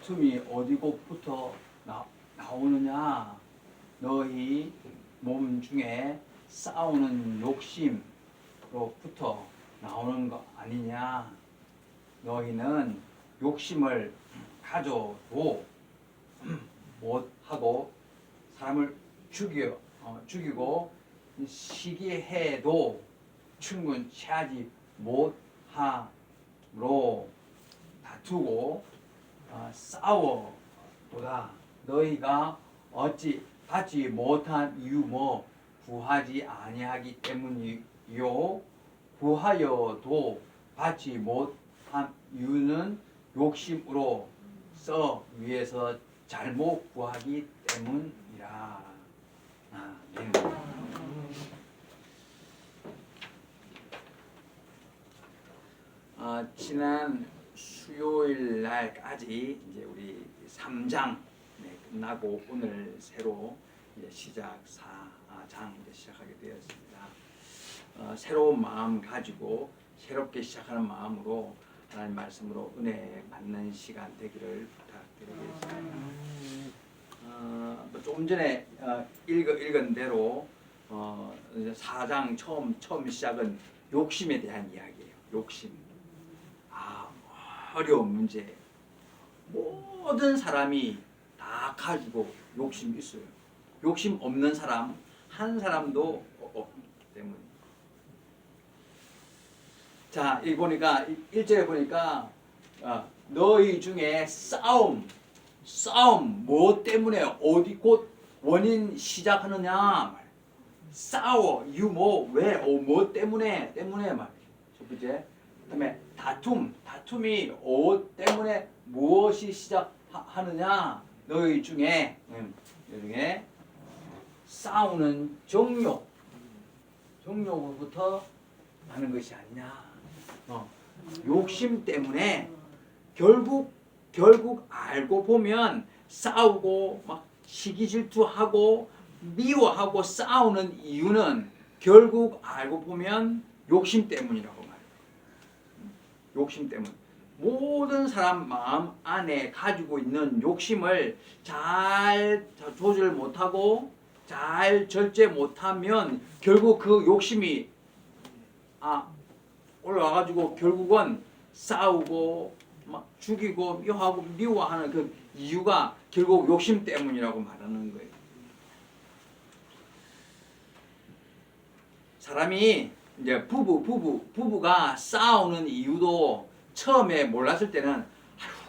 다툼이 어디고부터 나오느냐? 너희 몸 중에 싸우는 욕심으로부터 나오는 거 아니냐? 너희는 욕심을 가져도 못하고 사람을 죽이고 시기해도 충분치하지 못하므로 다투고 싸워보다. 너희가 어찌 받지 못한 이유 뭐 구하지 아니하기 때문이요. 구하여도 받지 못한 이유는 욕심으로서 위해서 잘못 구하기 때문이라. 아멘. 지난 수요일 날까지 이제 우리 3장 끝나고 오늘 새로 이제 시작 4장 시작하게 되었습니다. 새로운 마음 가지고 새롭게 시작하는 마음으로 하나님 말씀으로 은혜 받는 시간 되기를 부탁드리겠습니다. 조금 전에 읽은 대로 4장 처음 시작은 욕심에 대한 이야기예요. 욕심. 어려운 문제. 모든 사람이 다 가지고 욕심이 있어요. 욕심 없는 사람 한 사람도 없기 때문에. 자, 이 보니까 1절에 보니까 너희 중에 싸움 뭐 때문에 어디 곧 원인 시작하느냐. 싸워 이유 왜 뭐 때문에 말. 첫 번째. 그다음에 다툼이 때문에 무엇이 시작하느냐. 너희 중에 싸우는 정욕으로부터 나는 것이 아니냐. 욕심 때문에 결국 알고 보면 싸우고 막 시기 질투하고 미워하고 싸우는 이유는 결국 알고 보면 욕심 때문이라고 말해요. 욕심 때문. 모든 사람 마음 안에 가지고 있는 욕심을 잘 조절 못하고 잘 절제 못하면 결국 그 욕심이 올라와가지고 결국은 싸우고 막 죽이고 미워하는 그 이유가 결국 욕심 때문이라고 말하는 거예요. 사람이 이제 부부가 싸우는 이유도 처음에 몰랐을 때는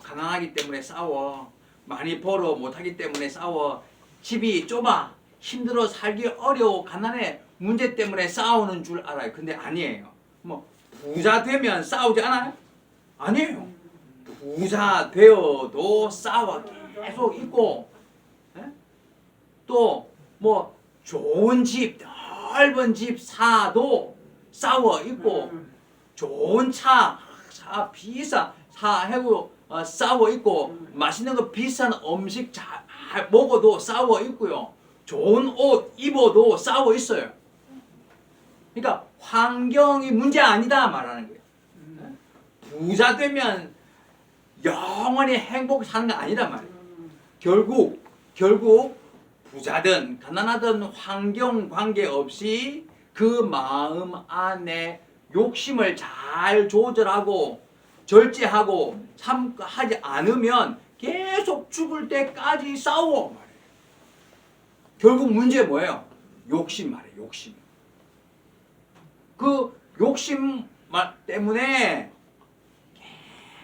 가난하기 때문에 싸워, 많이 벌어 못하기 때문에 싸워, 집이 좁아, 힘들어, 살기 어려워, 가난해, 문제 때문에 싸우는 줄 알아요. 근데 아니에요. 뭐 부자 되면 싸우지 않아요? 아니에요. 부자 되어도 싸워 계속 있고, 또 뭐 좋은 집, 넓은 집 사도 싸워 있고, 좋은 차 비싼 차 해고 싸워 있고, 맛있는 거 비싼 음식 잘 먹어도 싸워 있고요. 좋은 옷 입어도 싸워 있어요. 그러니까 환경이 문제 아니다 말하는 거예요. 부자 되면 영원히 행복 사는 거 아니다 말이에요. 결국 부자든 가난하든 환경 관계없이 그 마음 안에 욕심을 잘 조절하고 절제하고 하지 않으면 계속 죽을 때까지 싸워 말이에요. 결국 문제 뭐예요? 욕심 말이에요. 욕심. 그 욕심 때문에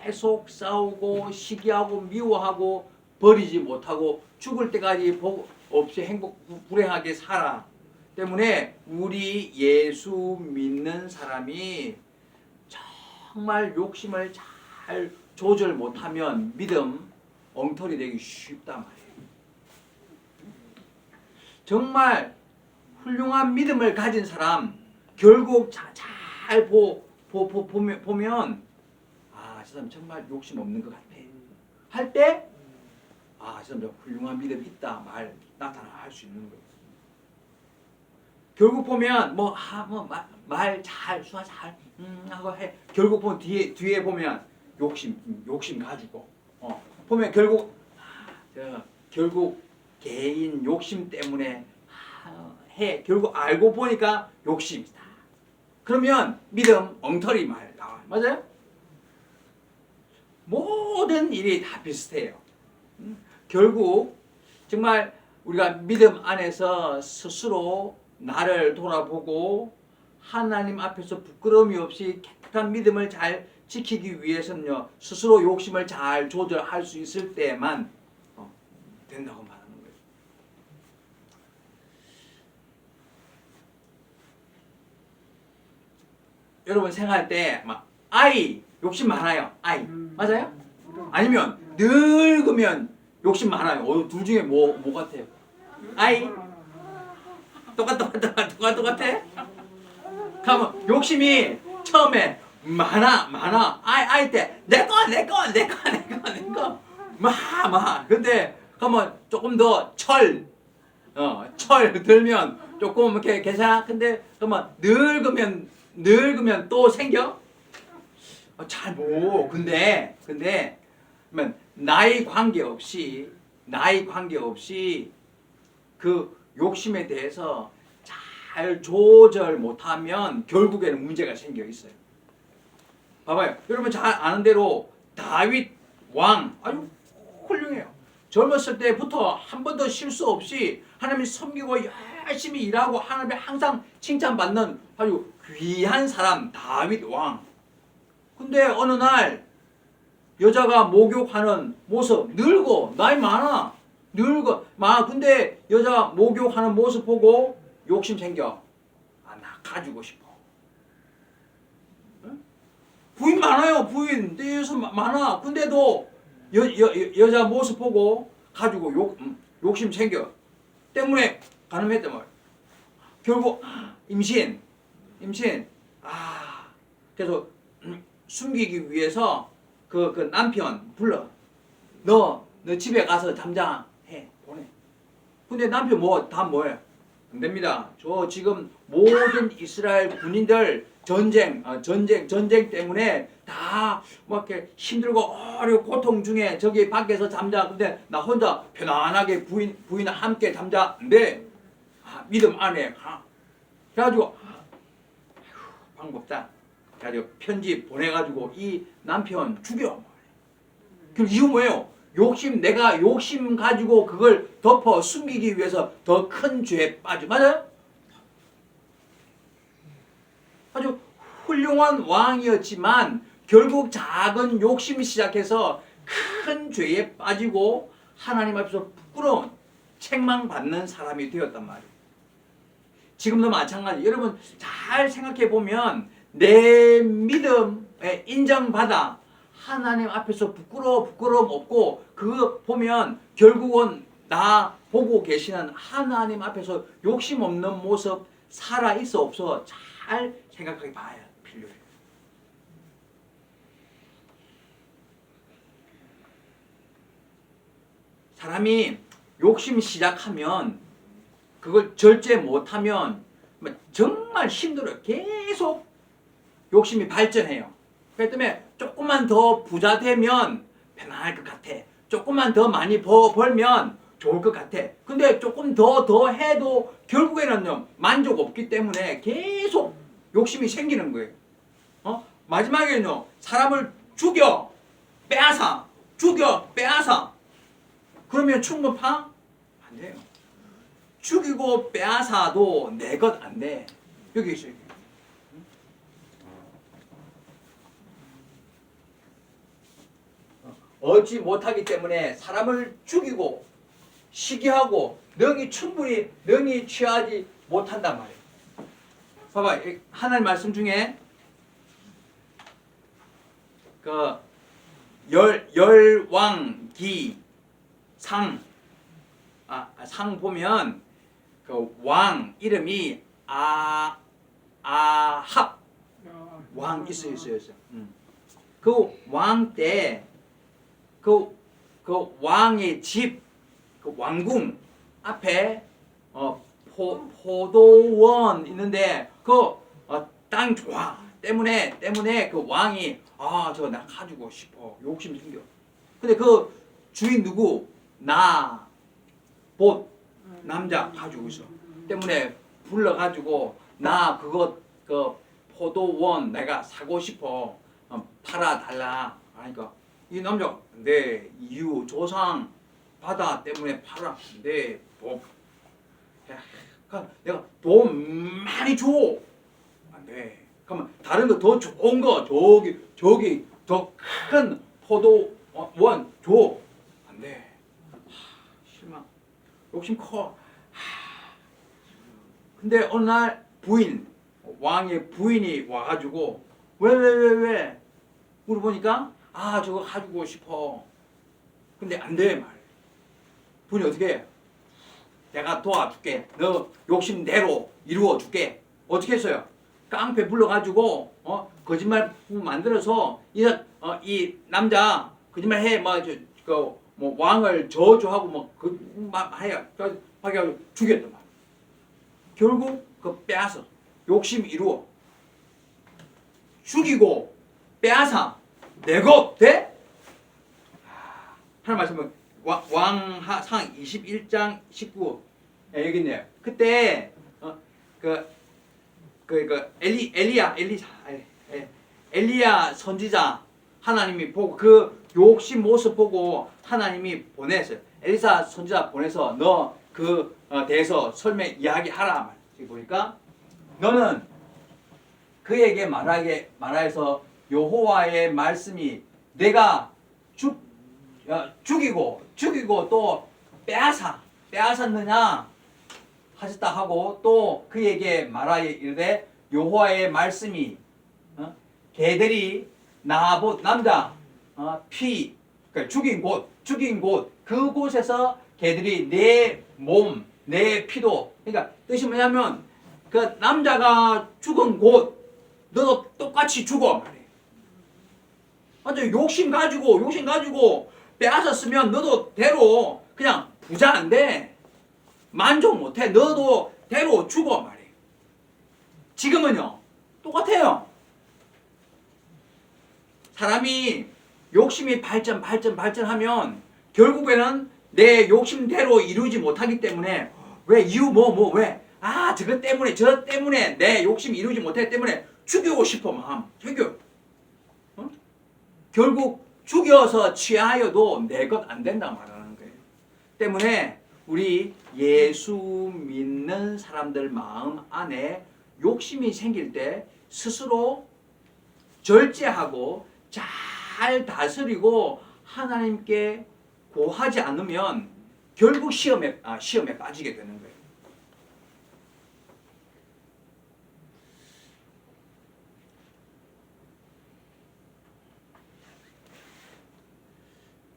계속 싸우고 시기하고 미워하고 버리지 못하고 죽을 때까지 복 없이 불행하게 살아. 때문에 우리 예수 믿는 사람이 정말 욕심을 잘 조절 못하면 믿음 엉터리 되기 쉽단 말이에요. 정말 훌륭한 믿음을 가진 사람 결국 잘 보면 저 사람 정말 욕심 없는 것 같아. 할 때 저 사람 훌륭한 믿음이 있다 말 나타날 수 있는 거예요. 결국 보면 말 잘 수화 잘 하고 해. 결국 보면 뒤에 보면 욕심 가지고 보면 결국 결국 개인 욕심 때문에 해. 결국 알고 보니까 욕심이다. 그러면 믿음 엉터리 말 나와요. 맞아요? 모든 일이 다 비슷해요. 결국 정말 우리가 믿음 안에서 스스로 나를 돌아보고 하나님 앞에서 부끄러움이 없이 깨끗한 믿음을 잘 지키기 위해서는요, 스스로 욕심을 잘 조절할 수 있을 때만 된다고 말하는 거예요. 여러분 생각할 때 막 아이 욕심 많아요. 아이 맞아요? 아니면 늙으면 욕심 많아요. 둘 중에 뭐 같아요? 아이 똑같아? 그러면 욕심이 처음에 많아. 아이 때 내 거. 근데 그러면 조금 더 철 들면 조금 이렇게 괜찮아. 근데 그러면 늙으면 또 생겨? 잘 뭐. 근데 그러면 나이 관계없이 그 욕심에 대해서 잘 조절 못하면 결국에는 문제가 생겨 있어요. 봐봐요. 여러분 잘 아는 대로 다윗 왕 아주 훌륭해요. 젊었을 때부터 한 번도 실수 없이 하나님 섬기고 열심히 일하고 하나님의 항상 칭찬받는 아주 귀한 사람 다윗 왕. 근데 어느 날 여자가 목욕하는 모습 늙어 나이 많아 근데 여자 목욕하는 모습 보고 욕심 생겨. 나 가지고 싶어. 부인 많아요. 부인 떼서 많아. 근데도 여자 모습 보고 가지고 욕심 생겨. 때문에 가늠했단 말이야. 결국 임신. 그래서 숨기기 위해서 그 남편 불러. 너 집에 가서 잠자 해 보내. 근데 남편 뭐해? 안 됩니다. 저 지금 모든 이스라엘 군인들 전쟁 때문에 다 막 이렇게 힘들고 어려운 고통 중에 저기 밖에서 잠자. 근데 나 혼자 편안하게 부인과 함께 잠자. 근데 믿음 안에 그래가지고 방법 없다. 그래가지고 편지 보내가지고 이 남편 죽여. 그럼 이유 뭐예요? 내가 욕심 가지고 그걸 덮어 숨기기 위해서 더 큰 죄에 빠져. 맞아요? 아주 훌륭한 왕이었지만 결국 작은 욕심이 시작해서 큰 죄에 빠지고 하나님 앞에서 부끄러운 책망받는 사람이 되었단 말이에요. 지금도 마찬가지. 여러분 잘 생각해 보면 내 믿음에 인정받아 하나님 앞에서 부끄러움 없고 그거 보면 결국은 나 보고 계시는 하나님 앞에서 욕심 없는 모습 살아 있어 없어 잘 생각하게 봐야 필요해요. 사람이 욕심 시작하면 그걸 절제 못하면 정말 힘들어요. 계속 욕심이 발전해요. 그렇기 때문에 조금만 더 부자 되면 편안할 것 같아. 조금만 더 많이 벌면 좋을 것 같아. 근데 조금 더 해도 결국에는요 만족 없기 때문에 계속 욕심이 생기는 거예요. 마지막에는요 사람을 죽여 빼앗아 그러면 충분파? 안 돼요. 죽이고 빼앗아도 내 것 안 돼. 여기 있어요. 얻지 못하기 때문에 사람을 죽이고 시기하고 능히 취하지 못한단 말이에요. 봐봐, 하나님 말씀 중에 그 열왕기 상 보면 그 왕 이름이 아합 왕 있어요. 그 왕 때 그 왕의 집, 그 왕궁 앞에 포도원 있는데 그 땅 좋아 때문에 그 왕이 저거 나 가지고 싶어 욕심 생겨. 근데 그 주인 누구? 나, 봇, 남자 가지고 있어. 때문에 불러가지고 나 그거 그 포도원 내가 사고 싶어. 팔아달라. 하니까 이 남자 내 이유 조상 바다 때문에 팔아. 내 법. 내가 돈 많이 줘. 안 돼. 그러면 다른 거 더 좋은 거 저기 더 큰 포도원 줘. 안 돼. 실망. 욕심 커. 근데 어느 날 왕의 부인이 와가지고 왜 물어보니까 저거 가지고 싶어. 근데 안 돼 말. 부인이 어떻게 해? 내가 도와줄게. 너 욕심대로 이루어 줄게. 어떻게 했어요? 깡패 불러가지고 거짓말 만들어서 이 남자 거짓말 해. 뭐 왕을 저주하고 해요. 하게 죽였단 말이야. 결국 빼앗아 욕심 이루어 죽이고 빼앗아 내것 돼? 하는 말씀은 왕하상 21장 19 여기 있네요. 그때 엘리야 선지자 하나님이 보고 그 욕심 모습 보고 하나님이 보냈어요. 엘리사 선지자 보내서 너 대해서 설명 이야기하라. 지금 보니까 너는 그에게 말하여서 여호와의 말씀이 내가 죽이고 또 빼앗았느냐 하셨다 하고 또 그에게 말하여 이르되 여호와의 말씀이 개들이 나봇 남자 그러니까 죽인 곳 그곳에서 개들이 내 몸 내 피도 그러니까 뜻이 뭐냐면 그 남자가 죽은 곳 너도 똑같이 죽어 말이에요. 완전 욕심 가지고 빼앗았으면 너도 대로 그냥 부자 안 돼. 만족 못해. 너도 대로 죽어 말이에요. 지금은요 똑같아요. 사람이 욕심이 발전하면 결국에는 내 욕심대로 이루지 못하기 때문에 왜 이유 왜 저것 때문에 저 때문에 내 욕심 이루지 못하기 때문에 죽이고 싶어 마음 죽여. 결국 죽여서 취하여도 내 것 안 된다 말하는 거예요. 때문에 우리 예수 믿는 사람들 마음 안에 욕심이 생길 때 스스로 절제하고 잘 다스리고 하나님께 고하지 않으면 결국 시험에 빠지게 되는 거예요.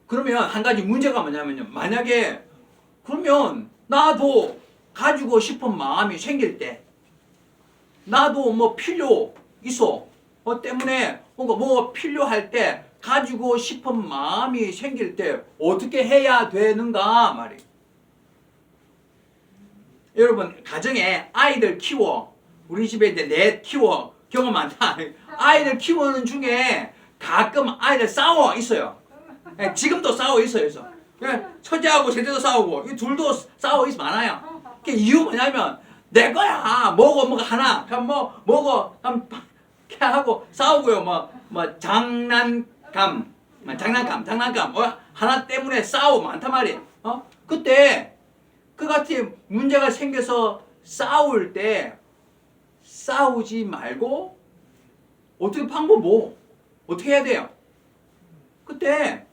그러면 한 가지 문제가 뭐냐면요. 만약에 그러면 나도 가지고 싶은 마음이 생길 때 나도 필요 있어. 때문에 뭔가 필요할 때 가지고 싶은 마음이 생길 때 어떻게 해야 되는가 말이에요. 여러분 가정에 아이들 키워. 우리 집에 이제 넷 키워. 경험 많다. 아이들 키우는 중에 가끔 아이들 싸워 있어요. 지금도 싸워 있어요. 첫째하고 셋째도 싸우고 이 둘도 싸워 있어 많아요. 그 이유 뭐냐면 내 거야. 먹어 하나. 그럼 먹어. 그럼 하고 싸우고요. 장난감 하나 때문에 싸워 많단 말이에요. 그때 그같이 문제가 생겨서 싸울 때 싸우지 말고 어떻게 어떻게 해야 돼요? 그때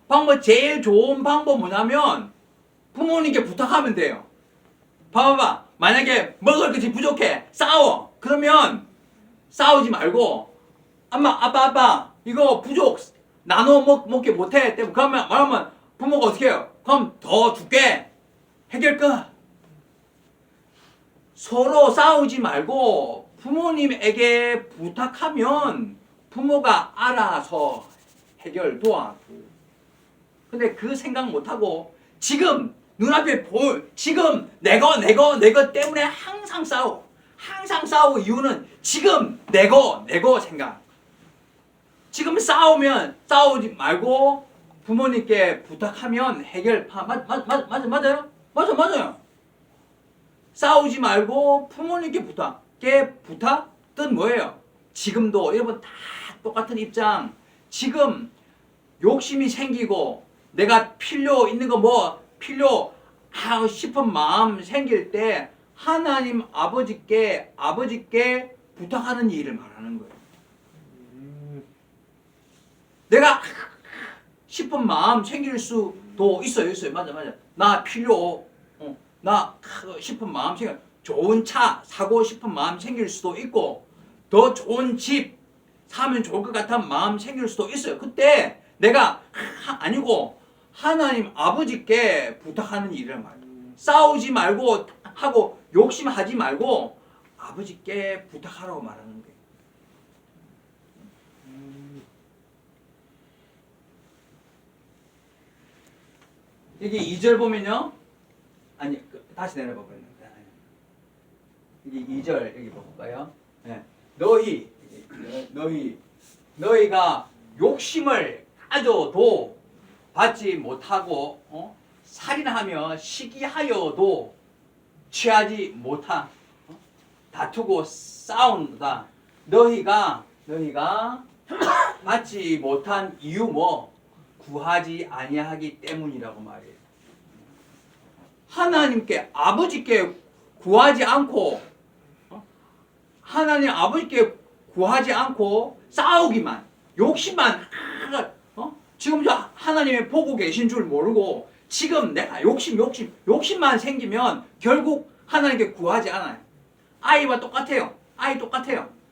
방법 제일 좋은 방법 뭐냐면 부모님께 부탁하면 돼요. 봐봐. 만약에 먹을 것이 부족해. 싸워. 그러면 싸우지 말고 아빠 이거 부족 나눠 먹게 못해. 그러면 말하면 부모가 어떻게 해요? 그럼 더 줄게. 해결 끝. 서로 싸우지 말고 부모님에게 부탁하면 부모가 알아서 해결 도와주고. 근데 그 생각 못하고 지금 눈앞에 지금 내 거 때문에 항상 싸우고 이유는 지금 내 거 생각. 지금 싸우지 말고 부모님께 부탁하면 맞아요? 맞아요. 싸우지 말고 부모님께 부탁 뜻 뭐예요? 지금도 여러분 다 똑같은 입장. 지금 욕심이 생기고 내가 필요 있는 거 필요 하고 싶은 마음 생길 때 하나님 아버지께 부탁하는 일을 말하는 거예요. 내가 싶은 마음 생길 수도 있어요. 맞아. 나 싶은 마음 좋은 차 사고 싶은 마음 생길 수도 있고 더 좋은 집 사면 좋을 것 같은 마음 생길 수도 있어요. 그때 내가 아니고 하나님 아버지께 부탁하는 일을 말해요. 싸우지 말고 하고 욕심하지 말고 아버지께 부탁하라고 말하는 거예요. 여기 2절 보면요. 아니 다시 내려봐 버려. 여기 2절 여기 볼까요? 네. 너희가 욕심을 가져도 받지 못하고 살인하며 시기하여도 취하지 못하 다투고 싸운다. 너희가 받지 못한 이유 구하지 아니하기 때문이라고 말해요. 하나님께 아버지께 구하지 않고 하나님 아버지께 구하지 않고 싸우기만 욕심만 지금 저 하나님이 보고 계신 줄 모르고 지금 내가 욕심만 생기면 결국 하나님께 구하지 않아요. 아이와 똑같아요.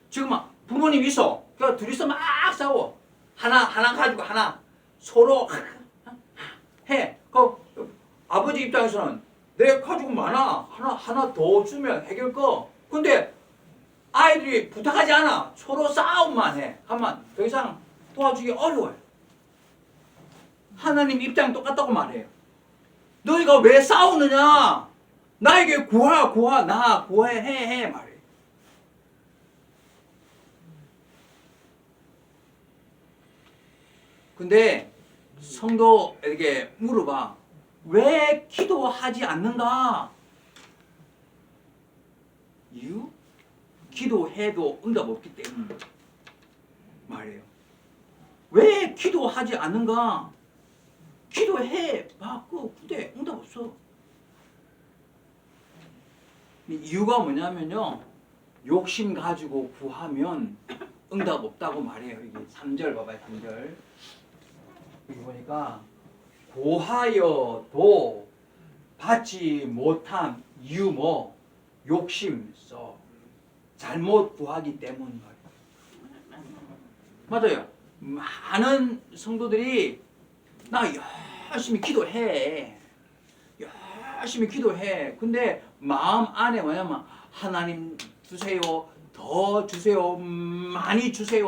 지금 부모님 있어. 그 둘이서 막 싸워. 하나 가지고 하나 서로 해. 그 아버지 입장에서는 내 가지고 많아. 하나 더 주면 해결 거. 근데 아이들이 부탁하지 않아. 서로 싸움만 해. 하면 더 이상 도와주기 어려워요. 하나님 입장 똑같다고 말해요. 너희가 왜 싸우느냐? 나에게 구하. 나 구해 말해요. 근데 성도에게 물어봐. 왜 기도하지 않는가? 이유? 기도해도 응답 없기 때문에 말이에요. 왜 기도하지 않는가? 기도해 봐. 근데 응답 없어. 이유가 뭐냐면요. 욕심 가지고 구하면 응답 없다고 말해요. 이게 3절 봐봐요. 3절. 여기 보니까 고하여도 받지 못한 이유 욕심 잘못 구하기 때문 말이에요. 맞아요. 많은 성도들이 나 열심히 기도해. 근데 마음 안에 뭐냐면 하나님 주세요. 더 주세요. 많이 주세요.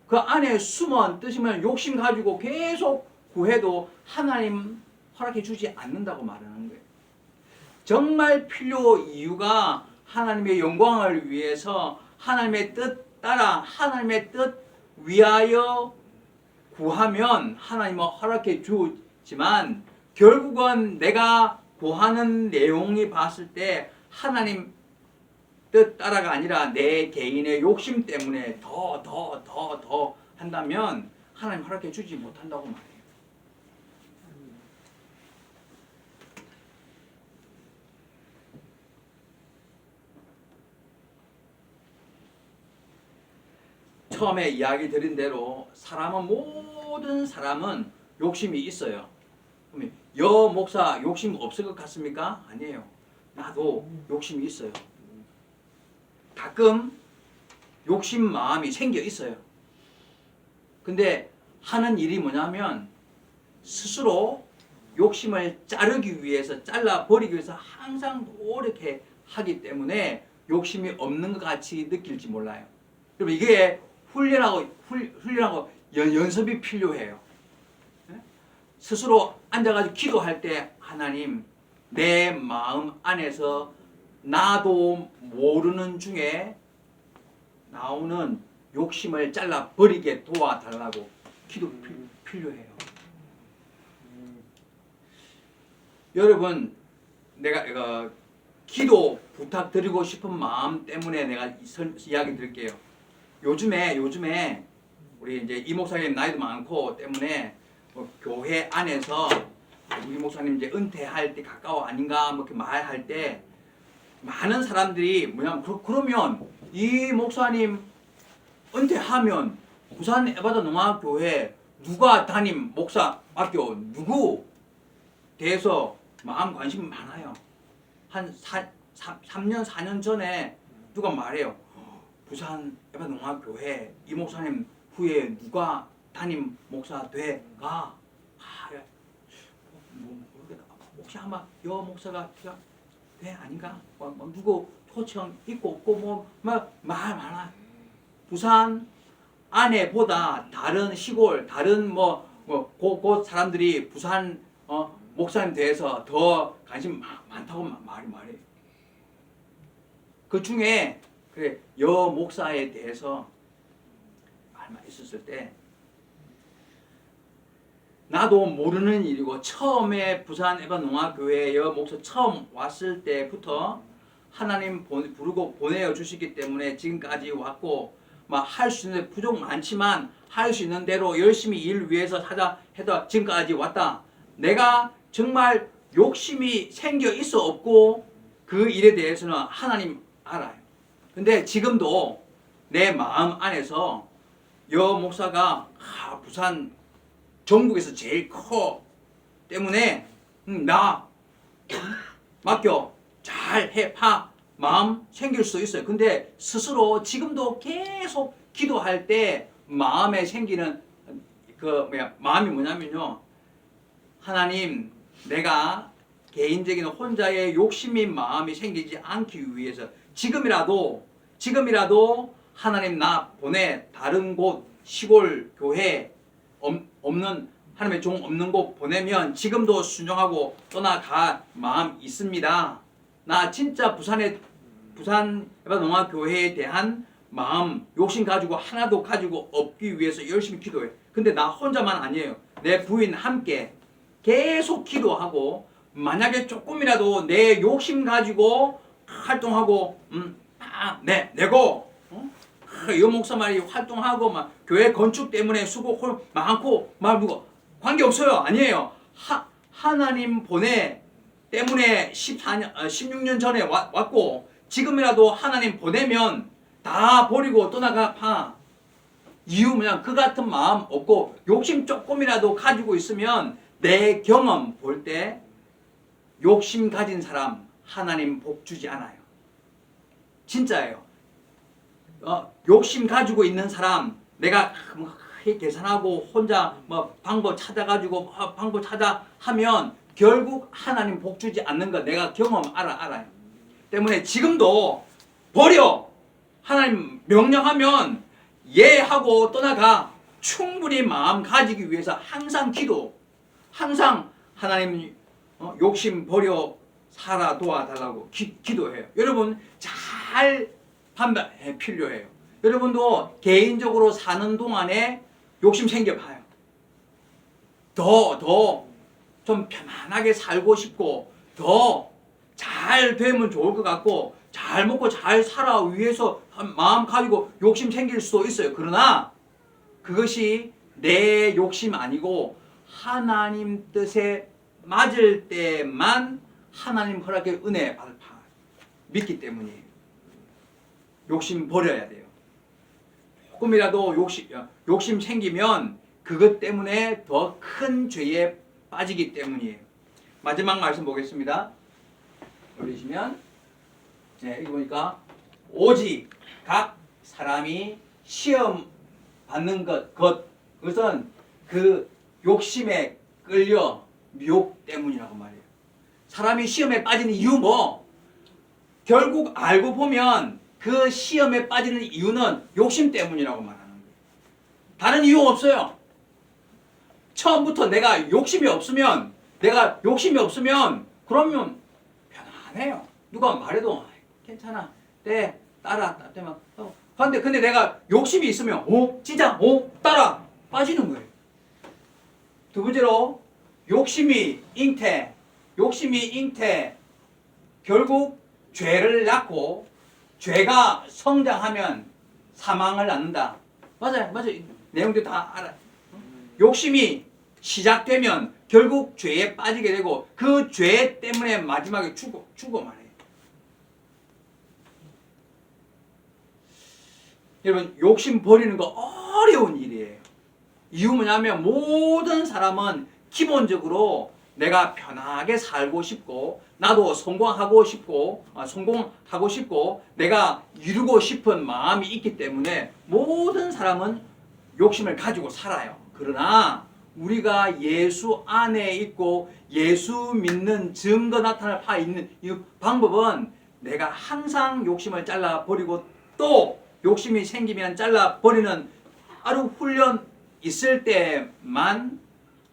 그 안에 숨은 뜻이면 욕심 가지고 계속 구해도 하나님 허락해 주지 않는다고 말하는 거예요. 정말 필요 이유가 하나님의 영광을 위해서 하나님의 뜻 따라 하나님의 뜻 위하여 구하면 하나님은 허락해 주지만 결국은 내가 구하는 내용이 봤을 때 하나님 뜻 따라가 아니라 내 개인의 욕심 때문에 더 한다면 하나님 허락해 주지 못한다고 말해요. 처음에 이야기 드린 대로 모든 사람은 욕심이 있어요. 그러면 여 목사 욕심 없을 것 같습니까? 아니에요. 나도 욕심이 있어요. 가끔 욕심 마음이 생겨 있어요. 근데 하는 일이 뭐냐면 스스로 욕심을 자르기 위해서 잘라버리기 위해서 항상 노력해 하기 때문에 욕심이 없는 것 같이 느낄지 몰라요. 여러분 이게 훈련하고 연습이 필요해요. 스스로 앉아가지고 기도할 때 하나님 내 마음 안에서 나도 모르는 중에 나오는 욕심을 잘라버리게 도와달라고 기도 필요해요. 여러분 내가 기도 부탁드리고 싶은 마음 때문에 내가 이야기 드릴게요. 요즘에 우리 이제 이 목사님 나이도 많고 때문에 교회 안에서 이 목사님 이제 은퇴할 때 가까워 아닌가 뭐 이렇게 말할 때 많은 사람들이 뭐냐면 그러면 이 목사님 은퇴하면 부산 에바다 농학교회 누가 담임 목사 맡겨 누구 대해서 마음 관심이 많아요. 한 3년 4년 전에 누가 말해요. 부산 에바다 농학교회 이 목사님 후에 누가 담임 목사 돼가 모르겠다. 혹시 아마 여 목사가 돼 아닌가? 뭐 누구 초청 있고 없고 뭐 말 많아. 부산 안에보다 다른 시골 다른 곳 사람들이 부산 목사님 대해서 더 관심 많다고 말해. 그 중에 그래 여 목사에 대해서 말만 있었을 때 나도 모르는 일이고 처음에 부산 에바 농학교회 여 목사 처음 왔을 때부터 하나님 부르고 보내어 주시기 때문에 지금까지 왔고 막 할 수 있는 부족 많지만 할 수 있는 대로 열심히 일 위해서 해서 지금까지 왔다. 내가 정말 욕심이 생겨 있어 없고 그 일에 대해서는 하나님 알아요. 근데 지금도 내 마음 안에서 여 목사가 부산 전국에서 제일 커 때문에 나 맡겨 잘 해파 마음 생길 수 있어요. 근데 스스로 지금도 계속 기도할 때 마음에 생기는 마음이 뭐냐면요. 하나님 내가 개인적인 혼자의 욕심이 마음이 생기지 않기 위해서 지금이라도 하나님 나 보내 다른 곳 시골 교회 없는 하나님의 종 없는 곳 보내면 지금도 순종하고 떠나갈 마음 있습니다. 나 진짜 부산 농학교회에 대한 마음 욕심 가지고 하나도 가지고 없기 위해서 열심히 기도해. 근데 나 혼자만 아니에요. 내 부인 함께 계속 기도하고 만약에 조금이라도 내 욕심 가지고 활동하고 내고 이 목사 말이 활동하고 막 교회 건축 때문에 수고 많고 막 누구 관계 없어요. 아니에요. 하나님 보내 때문에 16년 전에 왔고 지금이라도 하나님 보내면 다 버리고 떠나가 이유 뭐냐 그 같은 마음 없고 욕심 조금이라도 가지고 있으면 내 경험 볼 때 욕심 가진 사람 하나님 복 주지 않아요. 진짜예요. 욕심 가지고 있는 사람 내가 계산하고 혼자 방법 찾아가지고 방법 찾아 하면 결국 하나님 복 주지 않는 거 내가 경험 알아요. 때문에 지금도 버려 하나님 명령하면 예하고 떠나가 충분히 마음 가지기 위해서 항상 기도 항상 하나님 욕심 버려 살아 도와달라고 기도해요. 여러분 잘 판단해 필요해요. 여러분도 개인적으로 사는 동안에 욕심 생겨봐요. 더 좀 편안하게 살고 싶고 더 잘 되면 좋을 것 같고 잘 먹고 잘 살아 위해서 마음 가지고 욕심 생길 수도 있어요. 그러나 그것이 내 욕심 아니고 하나님 뜻에 맞을 때만 하나님 허락의 은혜 받을 믿기 때문이에요. 욕심 버려야 돼요. 조금이라도 욕심 생기면 그것 때문에 더 큰 죄에 빠지기 때문이에요. 마지막 말씀 보겠습니다. 올리시면 여기 보니까 오직 각 사람이 시험 받는 그것은 그 욕심에 끌려 미혹 때문이라고 말해요. 사람이 시험에 빠지는 이유 결국 알고 보면 그 시험에 빠지는 이유는 욕심 때문이라고 말하는 거예요. 다른 이유 없어요. 처음부터 내가 욕심이 없으면 그러면 편안해요. 누가 말해도 괜찮아. 따라. 근데 내가 욕심이 있으면 진짜 따라 빠지는 거예요. 두 번째로 욕심이 잉태 욕심이 잉태 결국 죄를 낳고 죄가 성장하면 사망을 낳는다. 맞아요. 내용도 다 알아. 욕심이 시작되면 결국 죄에 빠지게 되고 그 죄 때문에 마지막에 죽어 말해요. 여러분, 욕심 버리는 거 어려운 일이에요. 이유 뭐냐면 모든 사람은 기본적으로 내가 편하게 살고 싶고 나도 성공하고 싶고 내가 이루고 싶은 마음이 있기 때문에 모든 사람은 욕심을 가지고 살아요. 그러나 우리가 예수 안에 있고 예수 믿는 증거 나타날 바 있는 이 방법은 내가 항상 욕심을 잘라버리고 또 욕심이 생기면 잘라버리는 하루 훈련 있을 때만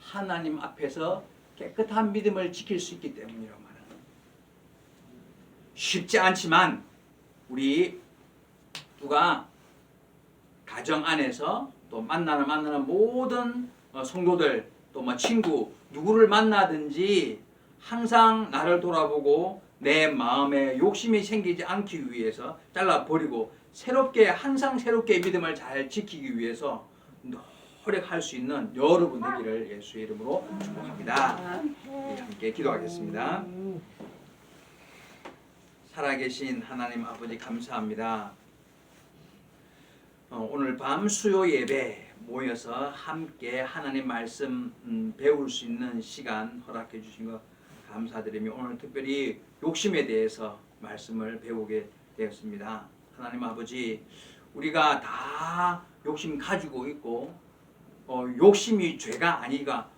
하나님 앞에서 깨끗한 믿음을 지킬 수 있기 때문이라고 말합니다. 쉽지 않지만 우리 누가 가정 안에서 또 만나는 모든 성도들 또 뭐 친구 누구를 만나든지 항상 나를 돌아보고 내 마음에 욕심이 생기지 않기 위해서 잘라버리고 항상 새롭게 믿음을 잘 지키기 위해서 노력할 수 있는 여러분 되기를 예수의 이름으로 축복합니다. 함께 기도하겠습니다. 살아계신 하나님 아버지 감사합니다. 오늘 밤 수요 예배 모여서 함께 하나님 말씀 배울 수 있는 시간 허락해 주신 것 감사드리며 오늘 특별히 욕심에 대해서 말씀을 배우게 되었습니다. 하나님 아버지, 우리가 다 욕심 가지고 있고 욕심이 죄가 아니가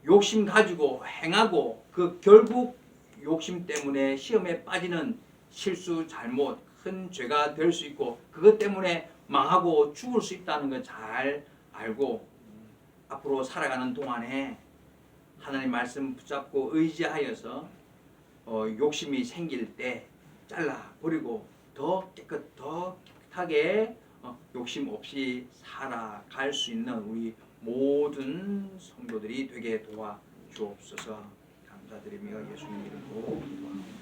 욕심 가지고 행하고 그 결국 욕심 때문에 시험에 빠지는 실수 잘못 큰 죄가 될 수 있고 그것 때문에 망하고 죽을 수 있다는 걸 잘 알고 앞으로 살아가는 동안에 하나님 말씀 붙잡고 의지하여서 욕심이 생길 때 잘라버리고 더 깨끗하게 욕심 없이 살아갈 수 있는 우리 모든 성도들이 되게 도와주옵소서. 감사드리며 예수님 이름으로 기도합니다.